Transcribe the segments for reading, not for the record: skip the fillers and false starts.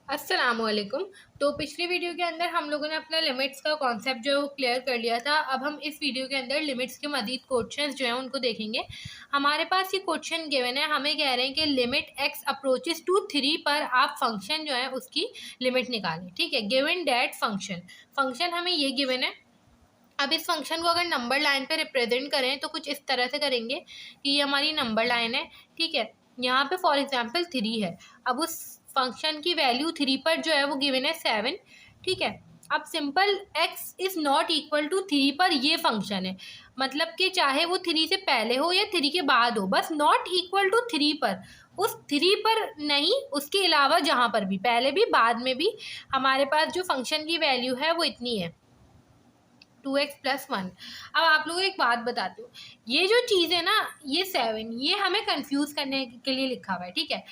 अस्सलामुअलैकुम। तो पिछली वीडियो के अंदर हम लोगों ने अपना लिमिट्स का कॉन्सेप्ट जो है वो क्लियर कर लिया था। अब हम इस वीडियो के अंदर लिमिट्स के मज़ीद क्वेश्चंस जो हैं उनको देखेंगे। हमारे पास ये क्वेश्चन गिवन है, हमें कह रहे हैं कि लिमिट एक्स अप्रोचेस टू 3 पर आप फंक्शन जो है उसकी लिमिट निकालें। ठीक है, गिवन डैट फंक्शन हमें ये गिवन है। अब इस फंक्शन को अगर नंबर लाइन पे रिप्रेजेंट करें तो कुछ इस तरह से करेंगे कि ये हमारी नंबर लाइन है। ठीक है, यहाँ पे फॉर एग्जांपल 3 है। अब उस फंक्शन की वैल्यू 3 पर जो है वो गिवन है 7। ठीक है, अब simple x is not equal to 3 पर ये फंक्शन है, मतलब कि चाहे वो 3 से पहले हो या 3 के बाद हो, बस नॉट इक्वल टू 3 पर, उस 3 पर नहीं, उसके अलावा जहाँ पर भी, पहले भी बाद में भी, हमारे पास जो फंक्शन की वैल्यू है वो इतनी है, 2x+1। अब आप लोगों को एक बात बताती हूँ, ये जो चीज़ है ना, ये 7, ये हमें कंफ्यूज करने के लिए लिखा हुआ है। ठीक है,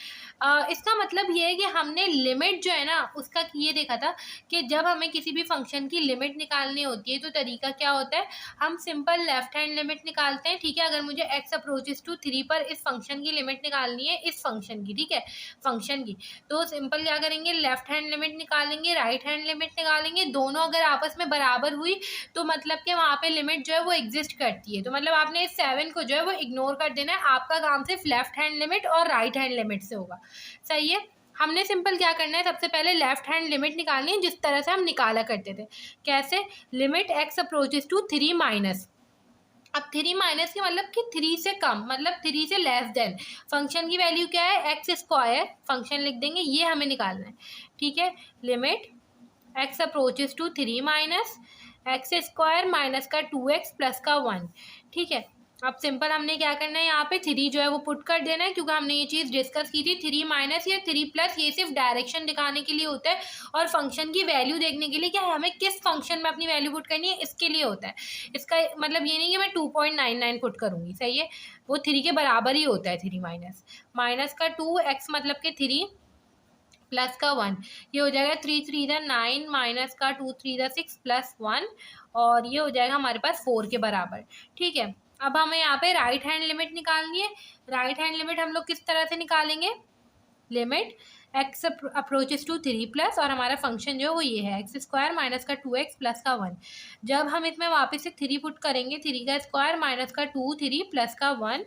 इसका मतलब ये है कि हमने लिमिट जो है ना उसका ये देखा था कि जब हमें किसी भी फंक्शन की लिमिट निकालनी होती है तो तरीका क्या होता है, हम सिंपल लेफ्ट हैंड लिमिट निकालते हैं। ठीक है, अगर मुझे x अप्रोचेस टू 3 पर इस फंक्शन की लिमिट निकालनी है, इस फंक्शन की, ठीक है, फंक्शन की, तो सिंपल क्या करेंगे, लेफ्ट हैंड लिमिट निकालेंगे, राइट हैंड लिमिट निकालेंगे, दोनों अगर आपस में बराबर हुई तो मतलब कि वहाँ पे लिमिट जो है वो एग्जिस्ट करती है। तो मतलब आपने इस 7 को जो है वो इग्नोर कर देना है, आपका काम सिर्फ लेफ्ट हैंड लिमिट और राइट हैंड लिमिट से होगा। सही है, हमने सिंपल क्या करना है, सबसे पहले लेफ्ट हैंड लिमिट निकालनी है जिस तरह से हम निकाला करते थे। कैसे, limit x approaches to 3 minus, अब 3 माइनस के मतलब कि 3 से कम, मतलब 3 से लेस देन, फंक्शन की वैल्यू क्या है, एक्स स्क्वायर, फंक्शन लिख देंगे, ये हमें निकालना है। ठीक है, limit x approaches to 3 minus x square minus का 2x प्लस का 1। ठीक है, अब सिंपल हमने क्या करना है, यहाँ पे 3 जो है वो पुट कर देना है, क्योंकि हमने ये चीज़ डिस्कस की थी, 3 माइनस या 3 प्लस ये सिर्फ डायरेक्शन दिखाने के लिए होता है, और फंक्शन की वैल्यू देखने के लिए क्या हमें किस फंक्शन में अपनी वैल्यू पुट करनी है इसके लिए होता है। इसका मतलब ये नहीं कि मैं 2.99 पुट करूँगी, सही है, वो 3 के बराबर ही होता है। 3 माइनस माइनस का 2x मतलब कि 3 प्लस का 1, ये हो जाएगा 3×3 = 9 माइनस का 2×3 = 6 प्लस 1, और ये हो जाएगा हमारे पास 4 के बराबर। ठीक है, अब हमें यहाँ पे राइट हैंड लिमिट निकालनी है। राइट हैंड लिमिट हम लोग किस तरह से निकालेंगे, limit x approaches to 3 plus, और हमारा फंक्शन जो है वो ये है, एक्स स्क्वायर माइनस का 2x प्लस का 1। जब हम इसमें वापस से 3 पुट करेंगे, 3 का स्क्वायर माइनस का 2, 3 प्लस का 1,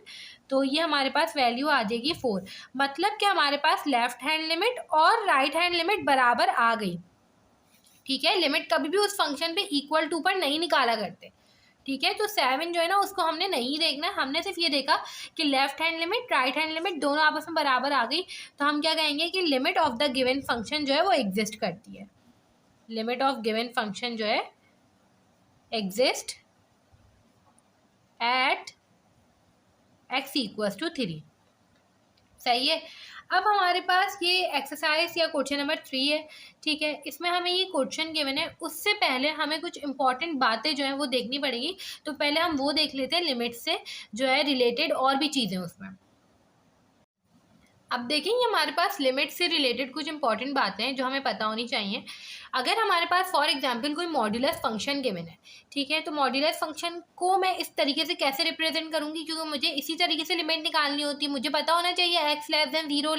तो ये हमारे पास वैल्यू आ जाएगी 4। मतलब कि हमारे पास लेफ्ट हैंड लिमिट और राइट हैंड लिमिट बराबर आ गई। ठीक है, लिमिट कभी भी उस फंक्शन पे इक्वल टू पर नहीं निकाला करते। ठीक है, तो 7 जो है ना उसको हमने नहीं देखना, हमने सिर्फ ये देखा कि left hand limit right hand limit दोनों आपस में बराबर आ गई, तो हम क्या कहेंगे कि limit of the given function जो है वो एग्जिस्ट करती है। लिमिट ऑफ गिवन फंक्शन जो है एग्जिस्ट एट x = 3। सही है, अब हमारे पास ये एक्सरसाइज या क्वेश्चन नंबर 3 है। ठीक है, इसमें हमें ये क्वेश्चन गिवन है, उससे पहले हमें कुछ इंपॉर्टेंट बातें जो हैं वो देखनी पड़ेगी। तो पहले हम वो देख लेते हैं, लिमिट से जो है रिलेटेड और भी चीज़ें उसमें। अब देखेंगे हमारे पास लिमिट से रिलेटेड कुछ इंपॉर्टेंट बातें हैं जो हमें पता होनी चाहिए। अगर हमारे पास फॉर एग्जांपल कोई मॉड्यूलस फंक्शन गिवन है, ठीक है, तो मॉड्यूलस फंक्शन को मैं इस तरीके से कैसे रिप्रेजेंट करूंगी, क्योंकि मुझे इसी तरीके से लिमिट निकालनी होती है। मुझे पता होना चाहिए x <0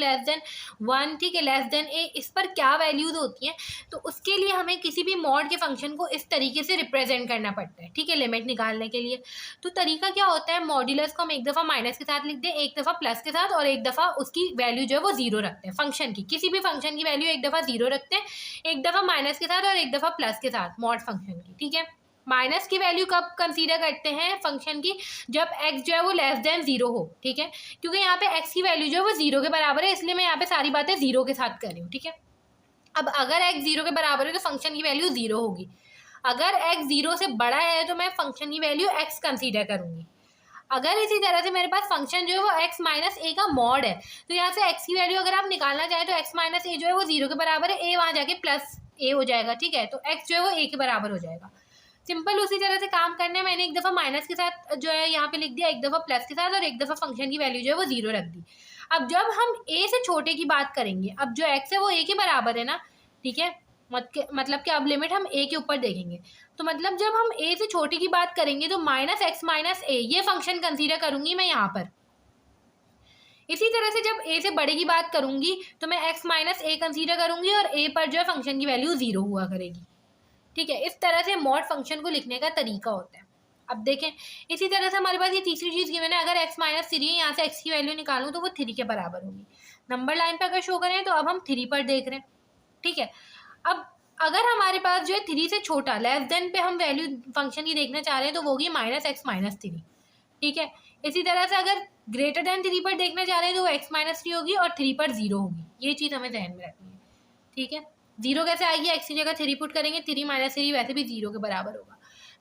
<1, ठीक है, a, इस पर क्या वैल्यूज होती हैं। तो उसके लिए हमें किसी भी मॉड के फंक्शन को इस तरीके से रिप्रेजेंट करना पड़ता है, ठीक है, लिमिट निकालने के लिए। तो तरीका क्या होता है, मॉड्यूलस को हम एक दफ़ा माइनस के साथ लिख दें, एक दफ़ा प्लस के साथ, और एक दफ़ा उसकी वैल्यू जो है वो 0 रखते हैं। फंक्शन की, किसी भी फंक्शन की वैल्यू एक दफ़ा 0 रखते हैं, एक दफ़ा माइनस के साथ और एक दफ़ा प्लस के साथ मॉड फंक्शन की। ठीक है, माइनस की वैल्यू कब कंसीडर करते हैं फंक्शन की, जब x जो है वो <0 हो। ठीक है, क्योंकि यहाँ पे x की वैल्यू जो है वो 0 के बराबर है, इसलिए मैं यहाँ पे सारी बातें 0 के साथ कर रही हूँ। ठीक है, अब अगर x 0 के बराबर है तो फंक्शन की वैल्यू 0 होगी। अगर x 0 से बड़ा है तो मैं फंक्शन की वैल्यू x कंसीडर करूंगी। अगर इसी तरह से मेरे पास फंक्शन जो है वो x माइनस ए का मॉड है, तो यहाँ से x की वैल्यू अगर आप निकालना चाहें तो x माइनस ए जो है वो 0 के बराबर है, a वहाँ जाके प्लस a हो जाएगा। ठीक है, तो x जो है वो a के बराबर हो जाएगा। सिंपल उसी तरह से काम करने, मैंने एक दफ़ा माइनस के साथ जो है यहाँ पे लिख दिया, एक दफ़ा प्लस के साथ, और एक दफ़ा फंक्शन की वैल्यू जो है वो 0 रख दी। अब जब हम a से छोटे की बात करेंगे, अब जो x है वो a के बराबर है ना, ठीक है, मतलब कि अब लिमिट हम a के ऊपर देखेंगे, तो मतलब जब हम a से छोटे की बात करेंगे तो -x - a ये फंक्शन कंसीडर करूंगी मैं यहाँ पर। इसी तरह से जब a से बड़े की बात करूंगी तो मैं x माइनस ए कंसीडर करूंगी और a पर जो है फंक्शन की वैल्यू 0 हुआ करेगी। ठीक है, इस तरह से मॉड फंक्शन को लिखने का तरीका होता है। अब देखें, इसी तरह से हमारे पास ये तीसरी चीज़ गिवन है, अगर x माइनस 3 है, यहाँ से x की वैल्यू निकालूँ तो वो 3 के बराबर होगी। नंबर लाइन पे अगर शो करें तो अब हम 3 पर देख रहे हैं। ठीक है, अब अगर हमारे पास जो है 3 से छोटा लेस देन पे हम वैल्यू फंक्शन की देखना चाह रहे हैं तो वो होगी माइनस एक्स माइनस 3। ठीक है, इसी तरह से अगर ग्रेटर देन 3 पर देखना चाह रहे हैं तो वो x माइनस 3 होगी और 3 पर 0 होगी। ये चीज़ हमें ध्यान में रखनी है। ठीक है, 0 कैसे आएगी, x की जगह 3 पुट करेंगे, 3 माइनस 3 वैसे भी 0 के बराबर होगा।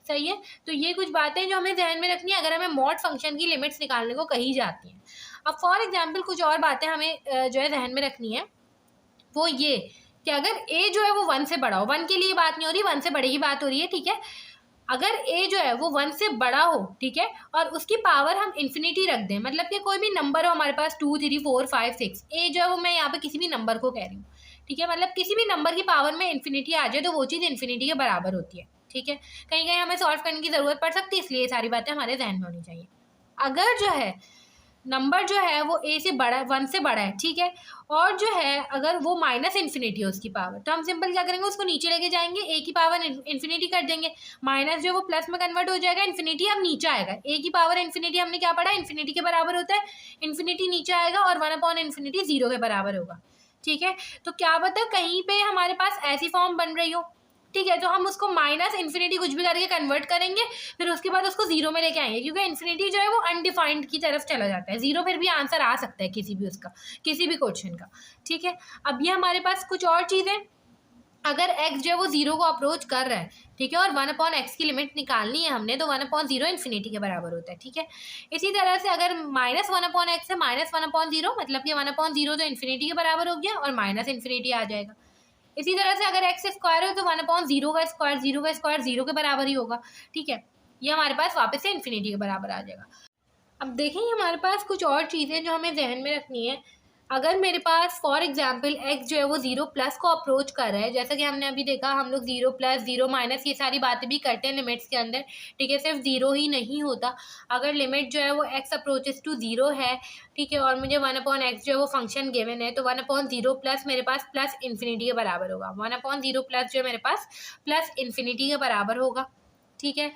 सही है, तो ये कुछ बातें जो हमें ध्यान में रखनी है अगर हमें मॉड फंक्शन की लिमिट्स निकालने को कही जाती हैं। अब फॉर एग्जांपल कुछ और बातें हमें जो है ध्यान में रखनी है, वो ये कि अगर a जो है वो 1 से बड़ा हो, 1 के लिए बात नहीं हो रही, 1 से बड़े की बात हो रही है। ठीक है, अगर a जो है वो 1 से बड़ा हो, ठीक है, और उसकी पावर हम इन्फिनिटी रख दें, मतलब कि कोई भी नंबर हो हमारे पास 2 3 4 5 6, a जो है वो मैं यहाँ पे किसी भी नंबर को कह रही हूँ। ठीक है, मतलब किसी भी नंबर की पावर में इन्फिनिटी आ जाए तो वो चीज़ इन्फिनिटी के बराबर होती है। ठीक है, कहीं कहीं हमें सॉल्व करने की ज़रूरत पड़ सकती है, इसलिए ये सारी बातें हमारे जहन में होनी चाहिए। अगर जो है नंबर जो है वो a से बड़ा, 1 से बड़ा है, ठीक है, और जो है अगर वो माइनस इन्फिनिटी है उसकी पावर, तो हम सिंपल क्या करेंगे, उसको नीचे लेके जाएंगे, a की पावर इन्फिनिटी कर देंगे, माइनस जो वो प्लस में कन्वर्ट हो जाएगा, इन्फिनिटी अब नीचे आएगा। a की पावर इन्फिनिटी हमने क्या पढ़ा, इन्फिनिटी के बराबर होता है, इन्फिनिटी नीचे आएगा और 1 अपॉन इन्फिनिटी 0 के बराबर होगा। ठीक है, तो क्या पता कहीं पे हमारे पास ऐसी फॉर्म बन रही हो। ठीक है, तो हम उसको माइनस इन्फिनिटी कुछ भी करके कन्वर्ट करेंगे, फिर उसके बाद उसको 0 में लेके आएंगे, क्योंकि इन्फिनिटी जो है वो अनडिफाइंड की तरफ चला जाता है। 0 फिर भी आंसर आ सकता है किसी भी उसका, किसी भी क्वेश्चन का। ठीक है, अब ये हमारे पास कुछ और चीज़ें, अगर x जो है वो 0 को अप्रोच कर रहा है, ठीक है, और 1 अपॉन एक्स की लिमिट निकालनी है हमने, तो 1 अपॉन 0 इन्फिनिटी के बराबर होता है। ठीक है, इसी तरह से अगर माइनस 1 अपॉन एक्स है, माइनस 1 अपॉन 0, मतलब कि 1 अपॉन 0 तो इन्फिनिटी के बराबर हो गया और माइनस इन्फिनिटी आ जाएगा। इसी तरह से अगर एक्स स्क्वायर हो तो 1 अपॉन 0 का स्क्वायर, 0 का स्क्वायर 0 के बराबर ही होगा। ठीक है, ये हमारे पास वापस से इन्फिनिटी के बराबर आ जाएगा। अब देखेंगे हमारे पास कुछ और चीज़ें जो हमें जहन में रखनी है। अगर मेरे पास फॉर एग्जांपल x जो है वो 0 प्लस को अप्रोच कर रहा है, जैसा कि हमने अभी देखा, हम लोग 0 प्लस 0 माइनस ये सारी बातें भी करते हैं लिमिट्स के अंदर। ठीक है, सिर्फ 0 ही नहीं होता, अगर लिमिट जो है वो x अप्रोचेस टू 0 है, ठीक है, और मुझे 1 अपॉन एक्स जो है वो फंक्शन गिवन है, तो 1 अपॉन 0 प्लस मेरे पास प्लस इन्फिनिटी के बराबर होगा। 1 अपॉन 0 प्लस जो है मेरे पास प्लस इन्फिनिटी के बराबर होगा। ठीक है,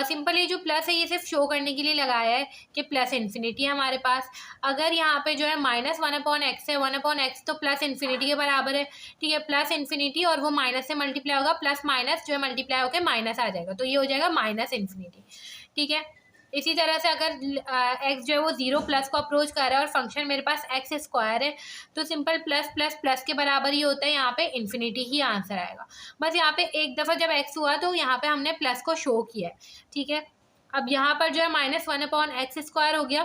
सिंपल ये जो प्लस है ये सिर्फ शो करने के लिए लगाया है कि प्लस इन्फिनिटी है हमारे पास। अगर यहाँ पे जो है माइनस 1 अपॉन एक्स है, 1 अपॉन एक्स तो प्लस इन्फिनिटी के बराबर है। ठीक है, प्लस इन्फिनिटी और वो माइनस से मल्टीप्लाई होगा, प्लस माइनस जो है मल्टीप्लाई होकर माइनस आ जाएगा, तो ये हो जाएगा माइनस इन्फिनिटी। ठीक है, इसी तरह से अगर x जो है वो 0 प्लस को अप्रोच कर रहा है और फंक्शन मेरे पास एक्स स्क्वायर है, तो सिंपल प्लस प्लस प्लस के बराबर ही होता है, यहाँ पे इन्फिनिटी ही आंसर आएगा। बस यहाँ पे एक दफ़ा जब x हुआ तो यहाँ पे हमने प्लस को शो किया है। ठीक है, अब यहाँ पर जो है माइनस 1 अपॉन एक्स स्क्वायर हो गया,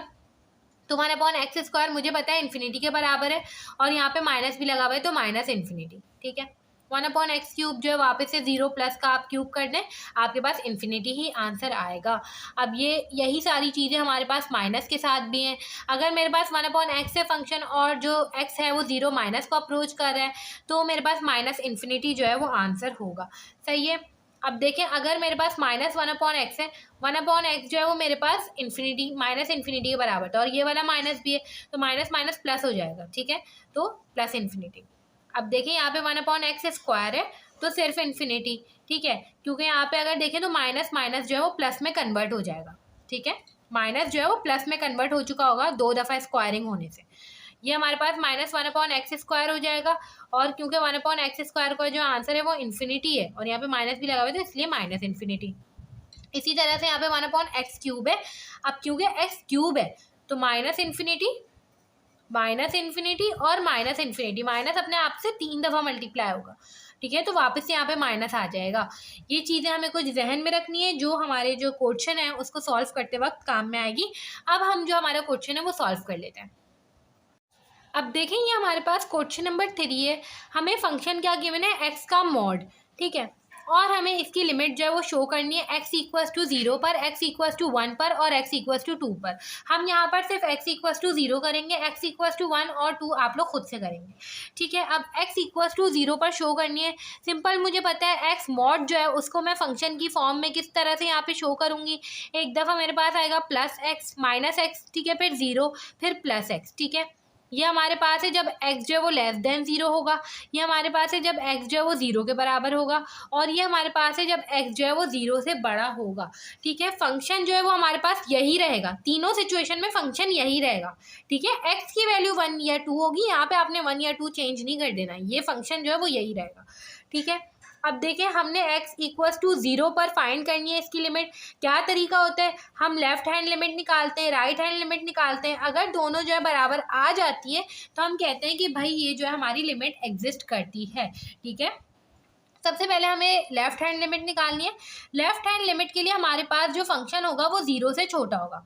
तो 1 अपॉन एक्स स्क्वायर मुझे पता है इन्फिनिटी के बराबर है, और यहाँ पे माइनस भी लगा हुआ है तो माइनस इन्फिनिटी। ठीक है, 1 अपॉन एक्स क्यूब जो है वापस से 0 प्लस का आप क्यूब कर दें, आपके पास इन्फिनिटी ही आंसर आएगा। अब ये यही सारी चीज़ें हमारे पास माइनस के साथ भी हैं। अगर मेरे पास 1 अपॉन एक्स है फंक्शन और जो एक्स है वो 0 माइनस को अप्रोच कर रहा है, तो मेरे पास माइनस इन्फिनिटी जो है वो आंसर होगा। सही है, अब देखें अगर मेरे पास माइनस 1 अपॉन एक्स है, 1 अपॉन एक्स जो है वो मेरे पास इन्फिनिटी माइनस इन्फिनिटी के बराबर था, और ये वाला माइनस भी है, तो माइनस माइनस प्लस हो जाएगा। ठीक है, तो प्लस इन्फिनिटी। अब देखें यहाँ पे 1 अपॉन एक्स स्क्वायर है तो सिर्फ इन्फिनिटी। ठीक है, क्योंकि यहाँ पे अगर देखें तो माइनस माइनस जो है वो प्लस में कन्वर्ट हो जाएगा। ठीक है, माइनस जो है वो प्लस में कन्वर्ट हो चुका होगा 2 दफ़ा स्क्वायरिंग होने से। ये हमारे पास माइनस 1 अपॉन एक्स स्क्वायर हो जाएगा, और क्योंकि 1 अपॉन एक्स स्क्वायर का जो आंसर है वो इन्फिनिटी है और यहाँ पे माइनस भी लगा हुआ है, तो इसलिए माइनस इन्फिनिटी। इसी तरह से यहाँ पे 1 अपॉन एक्स क्यूब है, अब क्योंकि एक्स क्यूब है तो माइनस इन्फिनिटी और माइनस इन्फिनिटी, माइनस अपने आप से 3 दफ़ा मल्टीप्लाई होगा। ठीक है, तो वापस से यहाँ पे माइनस आ जाएगा। ये चीज़ें हमें कुछ जहन में रखनी है जो हमारे जो क्वेश्चन है उसको सॉल्व करते वक्त काम में आएगी। अब हम जो हमारा क्वेश्चन है वो सॉल्व कर लेते हैं। अब देखें ये हमारे पास क्वेश्चन नंबर 3 है, हमें फंक्शन क्या गिवन है, एक्स का मॉड। ठीक है, और हमें इसकी लिमिट जो है वो शो करनी है x इक्वल्स टू 0 पर, x इक्वल्स टू 1 पर और x इक्वल्स टू 2 पर। हम यहाँ पर सिर्फ x इक्वल्स टू 0 करेंगे, x इक्वल्स टू 1 और 2 आप लोग खुद से करेंगे, ठीक है। अब x इक्वल्स टू 0 पर शो करनी है। सिंपल, मुझे पता है x मॉड जो है उसको मैं फंक्शन की फॉर्म में किस तरह से यहाँ पे शो करूँगी। एक दफ़ा मेरे पास आएगा प्लस एक्स माइनस एक्स, ठीक है, फिर 0 फिर प्लस एक्स, ठीक है। ये हमारे पास है जब x जो है वो लेस देन 0 होगा, ये हमारे पास है जब x जो है वो 0 के बराबर होगा, और ये हमारे पास है जब x जो है वो 0 से बड़ा होगा, ठीक है। फंक्शन जो है वो हमारे पास यही रहेगा, तीनों सिचुएशन में फंक्शन यही रहेगा, ठीक है। x की वैल्यू 1 या 2 होगी, यहाँ पे आपने 1 या 2 चेंज नहीं कर देना, ये फंक्शन जो है वो यही रहेगा, ठीक है। अब देखिए, हमने x इक्वल्स टू 0 पर फाइंड करनी है इसकी लिमिट। क्या तरीका होता है, हम लेफ्ट हैंड लिमिट निकालते हैं, राइट हैंड लिमिट निकालते हैं। अगर दोनों जो है बराबर आ जाती है तो हम कहते हैं कि भाई ये जो है हमारी लिमिट एग्जिस्ट करती है, ठीक है। सबसे पहले हमें लेफ्ट हैंड लिमिट निकालनी है। लेफ्ट हैंड लिमिट के लिए हमारे पास जो फंक्शन होगा वो 0 से छोटा होगा,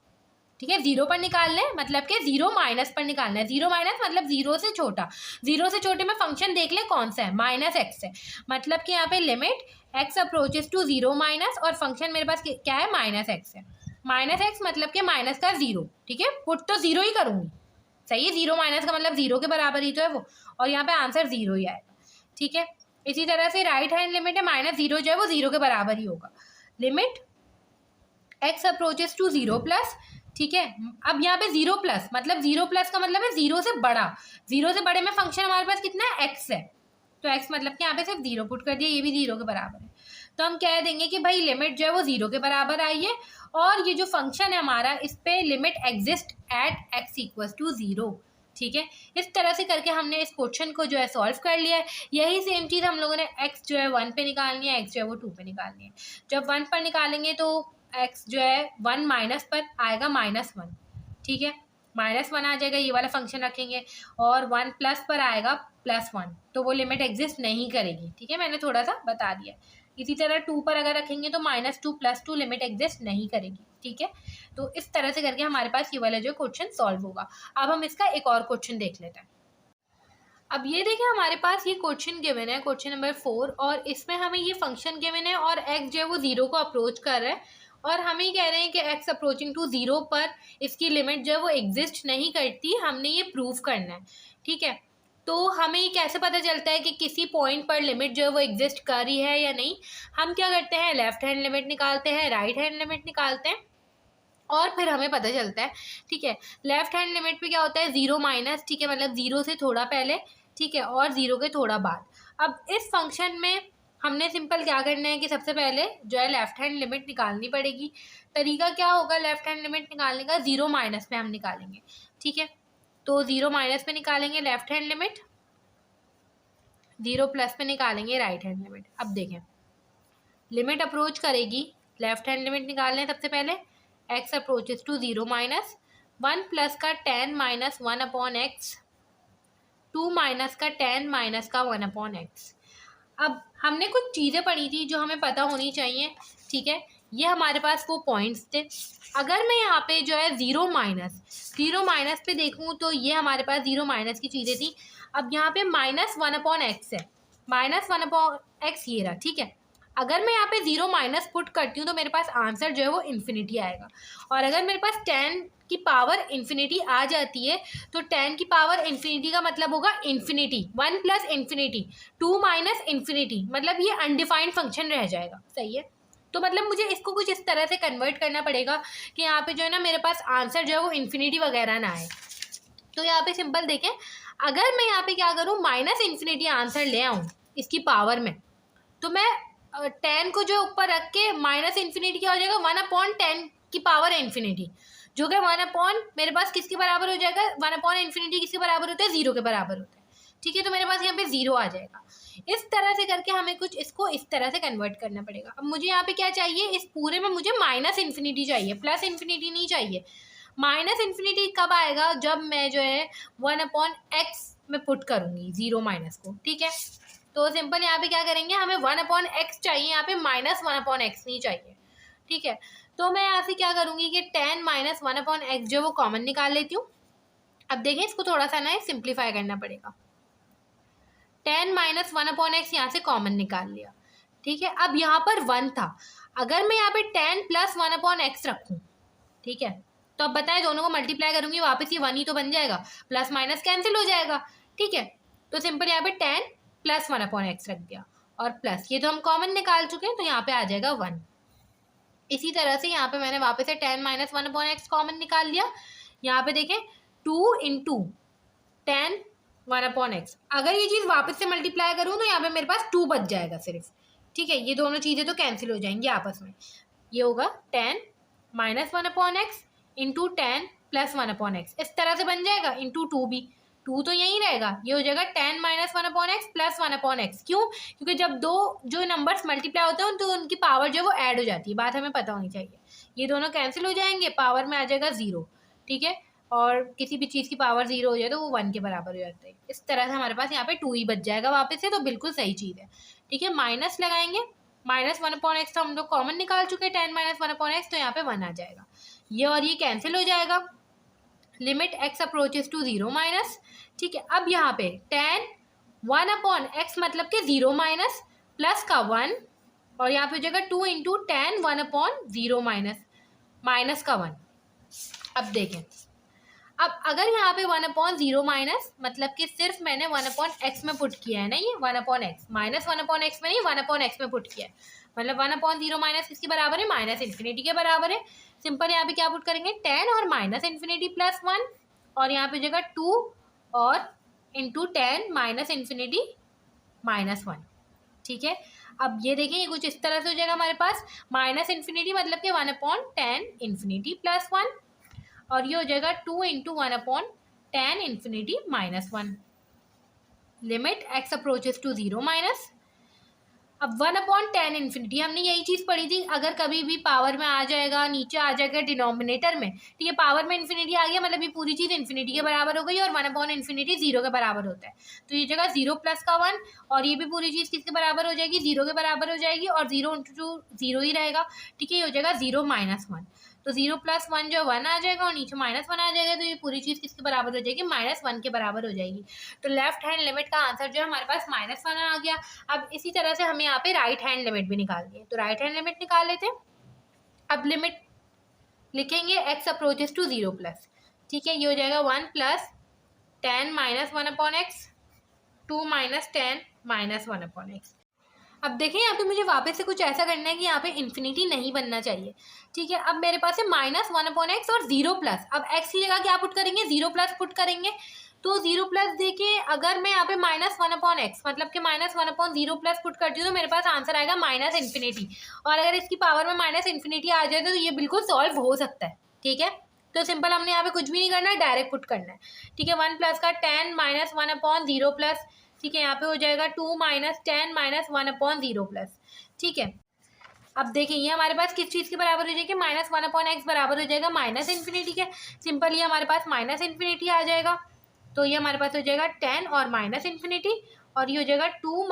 ठीक है। 0 पर निकालना है मतलब कि 0 माइनस पर निकालना है। 0 माइनस मतलब 0 से छोटा। 0 से छोटे में फंक्शन देख ले कौन सा है, माइनस एक्स है, मतलब कि यहाँ पे limit x approaches to 0 minus, और फंक्शन मेरे पास क्या है, माइनस एक्स है। माइनस एक्स मतलब कि माइनस का 0, ठीक है। पुट तो 0 ही करूँगी, सही है। 0 माइनस का मतलब 0 के बराबर ही तो है वो, और यहाँ पे आंसर 0 ही आएगा, ठीक है। इसी तरह से राइट हैंड लिमिट है, -0 जो है वो 0 के बराबर ही होगा। Limit x approaches to 0 plus, ठीक है। अब यहाँ पे 0 प्लस मतलब 0 प्लस का मतलब है 0 से बड़ा। 0 से बड़े में फंक्शन हमारे पास कितना है, x है, तो x मतलब कि यहाँ पे सिर्फ 0 पुट कर दिया, ये भी 0 के बराबर है। तो हम कह देंगे कि भाई लिमिट जो है वो 0 के बराबर आई है, और ये जो फंक्शन है हमारा, इस पे limit exist at x equals to 0, ठीक है। इस तरह से करके हमने इस क्वेश्चन को जो है सॉल्व कर लिया है। यही सेम चीज़ हम लोगों ने x जो है 1 पे निकालनी है, x जो है वो 2 पे निकालनी है। जब 1 पर निकालेंगे तो x जो है 1 माइनस पर आएगा -1, ठीक है, -1 आ जाएगा, ये वाला फंक्शन रखेंगे, और 1 प्लस पर आएगा +1, तो वो लिमिट एग्जिस्ट नहीं करेगी, ठीक है। मैंने थोड़ा सा बता दिया। इसी तरह 2 पर अगर रखेंगे तो -2 + 2 लिमिट एग्जिस्ट नहीं करेगी, ठीक है। तो इस तरह से करके हमारे पास ये वाला जो क्वेश्चन सॉल्व होगा। अब हम इसका एक और क्वेश्चन देख लेते हैं। अब ये देखिए, हमारे पास ये क्वेश्चन गिवन है, क्वेश्चन नंबर 4, और इसमें हमें ये फंक्शन गिवन है और x जो है वो 0 को अप्रोच कर रहा है, और हम ही कह रहे हैं कि x अप्रोचिंग टू 0 पर इसकी लिमिट जो है वो एग्जिस्ट नहीं करती। हमने ये प्रूव करना है, ठीक है। तो हमें ये कैसे पता चलता है कि किसी पॉइंट पर लिमिट जो है वो एग्जिस्ट कर रही है या नहीं। हम क्या करते हैं, लेफ्ट हैंड लिमिट निकालते हैं, राइट हैंड लिमिट निकालते हैं, और फिर हमें पता चलता है, ठीक है। लेफ्ट हैंड लिमिट पे क्या होता है, 0 माइनस, ठीक है, मतलब 0 से थोड़ा पहले, ठीक है, और 0 के थोड़ा बाद। अब इस फंक्शन में हमने सिंपल क्या करना है कि सबसे पहले जो है लेफ्ट हैंड लिमिट निकालनी पड़ेगी। तरीका क्या होगा लेफ्ट हैंड लिमिट निकालने का, 0 माइनस में हम निकालेंगे, ठीक है। तो 0 माइनस में निकालेंगे लेफ्ट हैंड लिमिट, 0 प्लस में निकालेंगे राइट हैंड लिमिट। अब देखें, लिमिट अप्रोच करेगी, लेफ्ट हैंड लिमिट निकालने सबसे पहले, x approaches to 0 minus 1 plus का tan minus 1 upon x, 2 minus का tan माइनस का 1 अपॉन एक्स। अब हमने कुछ चीज़ें पढ़ी थी जो हमें पता होनी चाहिए, ठीक है। ये हमारे पास वो पॉइंट्स थे। अगर मैं यहाँ पे जो है 0 माइनस पे देखूँ तो ये हमारे पास 0 माइनस की चीज़ें थी। अब यहाँ पे -1 अपॉन एक्स है, -1 अपॉन एक्स ये रहा, ठीक है। अगर मैं यहाँ पे 0 माइनस पुट करती हूँ तो मेरे पास आंसर जो है वो इन्फिनिटी आएगा, और अगर मेरे पास 10 की पावर इन्फिनिटी आ जाती है तो 10 की पावर इन्फिनिटी का मतलब होगा infinity, 1 plus infinity, 2 minus infinity, मतलब ये अनडिफाइंड फंक्शन रह जाएगा, सही है। तो मतलब मुझे इसको कुछ इस तरह से कन्वर्ट करना पड़ेगा कि यहाँ पे जो है ना मेरे पास आंसर जो है वो इन्फिनिटी वगैरह ना आए। तो यहाँ पे सिंपल देखें, अगर मैं यहाँ पे क्या करूँ, माइनस इन्फिनिटी आंसर ले आऊँ इसकी पावर में, तो मैं 10 को जो ऊपर रख के माइनस इन्फिनिटी क्या हो जाएगा, 1 अपॉन 10 की पावर इन्फिनिटी, जो कि 1 अपॉन मेरे पास किसके बराबर हो जाएगा, 1 अपॉन इन्फिनिटी किसके बराबर होता है, 0 के बराबर होता है, ठीक है। तो मेरे पास यहाँ पे 0 आ जाएगा। इस तरह से करके हमें कुछ इसको इस तरह से कन्वर्ट करना पड़ेगा। अब मुझे यहाँ पे क्या चाहिए, इस पूरे में मुझे माइनस इन्फिनिटी चाहिए, प्लस इन्फिनिटी नहीं चाहिए। माइनस इन्फिनिटी कब आएगा, जब मैं जो है 1 अपॉन एक्स में पुट करूँगी 0 माइनस को, ठीक है। तो सिंपल यहाँ पे क्या करेंगे, हमें 1 अपॉन एक्स चाहिए, यहाँ पे -1 अपॉन एक्स नहीं चाहिए, ठीक है। तो मैं यहाँ से क्या करूँगी कि 10 माइनस 1 अपॉन एक्स जो वो कॉमन निकाल लेती हूँ। अब देखें, इसको थोड़ा सा ना सिंप्लीफाई करना पड़ेगा। 10 माइनस 1 अपॉन एक्स यहाँ से कॉमन निकाल लिया, ठीक है। अब यहाँ पर 1 था, अगर मैं यहाँ पे 10 + 1/x रखूँ, ठीक है, तो अब बताएं दोनों को मल्टीप्लाई करूंगी वापस ये 1 ही तो बन जाएगा, प्लस माइनस कैंसिल हो जाएगा, ठीक है। तो सिंपल यहाँ पे 10 + 1/x रख दिया और प्लस ये तो हम कॉमन निकाल चुके हैं तो यहाँ पे आ जाएगा 1। इसी तरह से यहाँ पे मैंने वापस से 10 - 1/x कॉमन निकाल लिया। यहाँ पे देखें 2 × 10 1/x, अगर ये चीज़ वापस से मल्टीप्लाई करूँ तो यहाँ पे मेरे पास 2 बच जाएगा सिर्फ, ठीक है। ये दोनों चीज़ें तो कैंसिल हो जाएंगी आपस में। ये होगा 10 - 1/x × 10 + 1/x, इस तरह से बन जाएगा, × 2 भी, 2 तो यहीं रहेगा, ये हो जाएगा 10 - 1/x + 1/x। क्यों? क्योंकि जब दो जो नंबर्स मल्टीप्लाई होते हैं तो उनकी पावर जो है वो ऐड हो जाती है, बात हमें पता होनी चाहिए। ये दोनों कैंसिल हो जाएंगे, पावर में आ जाएगा 0, ठीक है। और किसी भी चीज़ की पावर 0 हो जाए तो वो 1 के बराबर हो जाता है। इस तरह से हमारे पास यहाँ पे 2 ही बच जाएगा वापस से, तो बिल्कुल सही चीज़ है, ठीक है। माइनस लगाएंगे, -1/x तो हम लोग कॉमन निकाल चुके हैं, 10 - 1/x, तो यहाँ पे 1 आ जाएगा। ये और ये कैंसिल हो जाएगा, limit x approaches to 0 minus, ठीक है। अब यहाँ पे 10 1/x मतलब कि 0 माइनस, प्लस का 1, और यहाँ पे हो जाएगा 2 × 10 1/0 माइनस, माइनस का 1। अब देखें, अब अगर यहाँ पे 1/0 माइनस मतलब कि सिर्फ मैंने 1/x में पुट किया है ना, ये 1/x माइनस 1/x में नहीं, 1/x में पुट किया है, मतलब 1/0 माइनस किसके बराबर है, -∞ के बराबर है। सिंपल यहाँ पे क्या पुट करेंगे, 10 और -∞ प्लस 1, और यहाँ पे हो जाएगा 2 और × 10 -∞ -1, ठीक है। अब ये देखें, ये कुछ इस तरह से हो जाएगा हमारे पास, -∞ मतलब कि 1/10 ∞ प्लस 1, और ये हो जाएगा 2 × 1/10 ∞ -1, limit x approaches to 0 minus. अब 1/10 हमने यही चीज़ पढ़ी थी, अगर कभी भी पावर में आ जाएगा, नीचे आ जाएगा डिनोमिनेटर में, ठीक है, पावर में इन्फिनिटी आ गया मतलब ये पूरी चीज़ इन्फिनिटी के बराबर हो गई, और 1/∞ 0 के बराबर होता है, तो ये जगह 0 प्लस का 1, और ये भी पूरी चीज़ किसके बराबर हो जाएगी, 0 के बराबर हो जाएगी, और 0 × 0 ही रहेगा, ठीक है। ये हो जाएगा 0 - 1, तो 0 + 1 जो 1 आ जाएगा, और नीचे -1 आ जाएगा, तो ये पूरी चीज़ किसके बराबर हो जाएगी, -1 के बराबर हो जाएगी। तो लेफ्ट हैंड लिमिट का आंसर जो है हमारे पास -1 आ गया। अब इसी तरह से हमें यहाँ पे राइट हैंड लिमिट भी निकालनी है, तो राइट हैंड लिमिट निकाल लेते हैं। अब लिमिट लिखेंगे x अप्रोचेस टू 0 प्लस, ठीक है। ये हो जाएगा 1 + 10 - 1/x, 2 - 10 - 1/x। अब देखें, यहाँ पे मुझे वापस से कुछ ऐसा करना है कि यहाँ पे इन्फिनिटी नहीं बनना चाहिए, ठीक है। अब मेरे पास है -1/x और 0 प्लस, अब x की जगह क्या पुट करेंगे, 0 प्लस पुट करेंगे, तो 0 प्लस देखिए, अगर मैं यहाँ पे -1/x मतलब कि -1/0 प्लस पुट करती हूँ तो मेरे पास आंसर आएगा -∞, और अगर इसकी पावर में -∞ आ जाए तो ये बिल्कुल सॉल्व हो सकता है, ठीक है। तो सिंपल हमने यहाँ पे कुछ भी नहीं करना है, डायरेक्ट पुट करना है, ठीक है। 1 प्लस का 10 - 1/0 प्लस, ठीक है, यहाँ पे हो जाएगा 2 - 10 - 1/0 प्लस, ठीक है। अब देखिए, ये हमारे पास किस चीज़ के बराबर हो जाएगी, -1/x बराबर हो जाएगा -∞ के, सिंपल ये हमारे पास -∞ आ जाएगा, तो ये हमारे पास हो जाएगा 10 और -∞, और ये हो जाएगा 2 -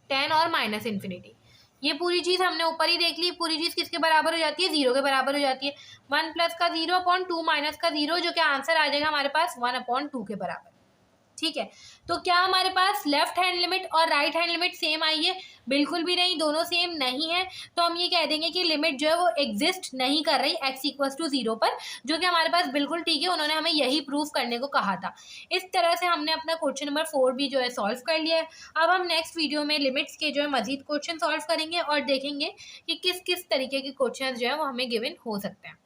10 और -∞। ये पूरी चीज़ हमने ऊपर ही देख ली, पूरी चीज़ किसके बराबर हो जाती है, 0 के बराबर हो जाती है। 1 प्लस का 0/2 माइनस का 0, जो कि आंसर आ जाएगा हमारे पास 1/2 के बराबर, ठीक है। तो क्या हमारे पास लेफ्ट हैंड लिमिट और राइट हैंड लिमिट सेम आई है, बिल्कुल भी नहीं, दोनों सेम नहीं है। तो हम ये कह देंगे कि लिमिट जो है वो एग्जिस्ट नहीं कर रही x = 0 पर, जो कि हमारे पास बिल्कुल ठीक है, उन्होंने हमें यही प्रूफ करने को कहा था। इस तरह से हमने अपना क्वेश्चन नंबर 4 भी जो है सॉल्व कर लिया है। अब हम नेक्स्ट वीडियो में लिमिट्स के जो है मजीद क्वेश्चन सॉल्व करेंगे और देखेंगे कि किस किस तरीके के क्वेश्चन जो है वो हमें गिवन हो सकते हैं।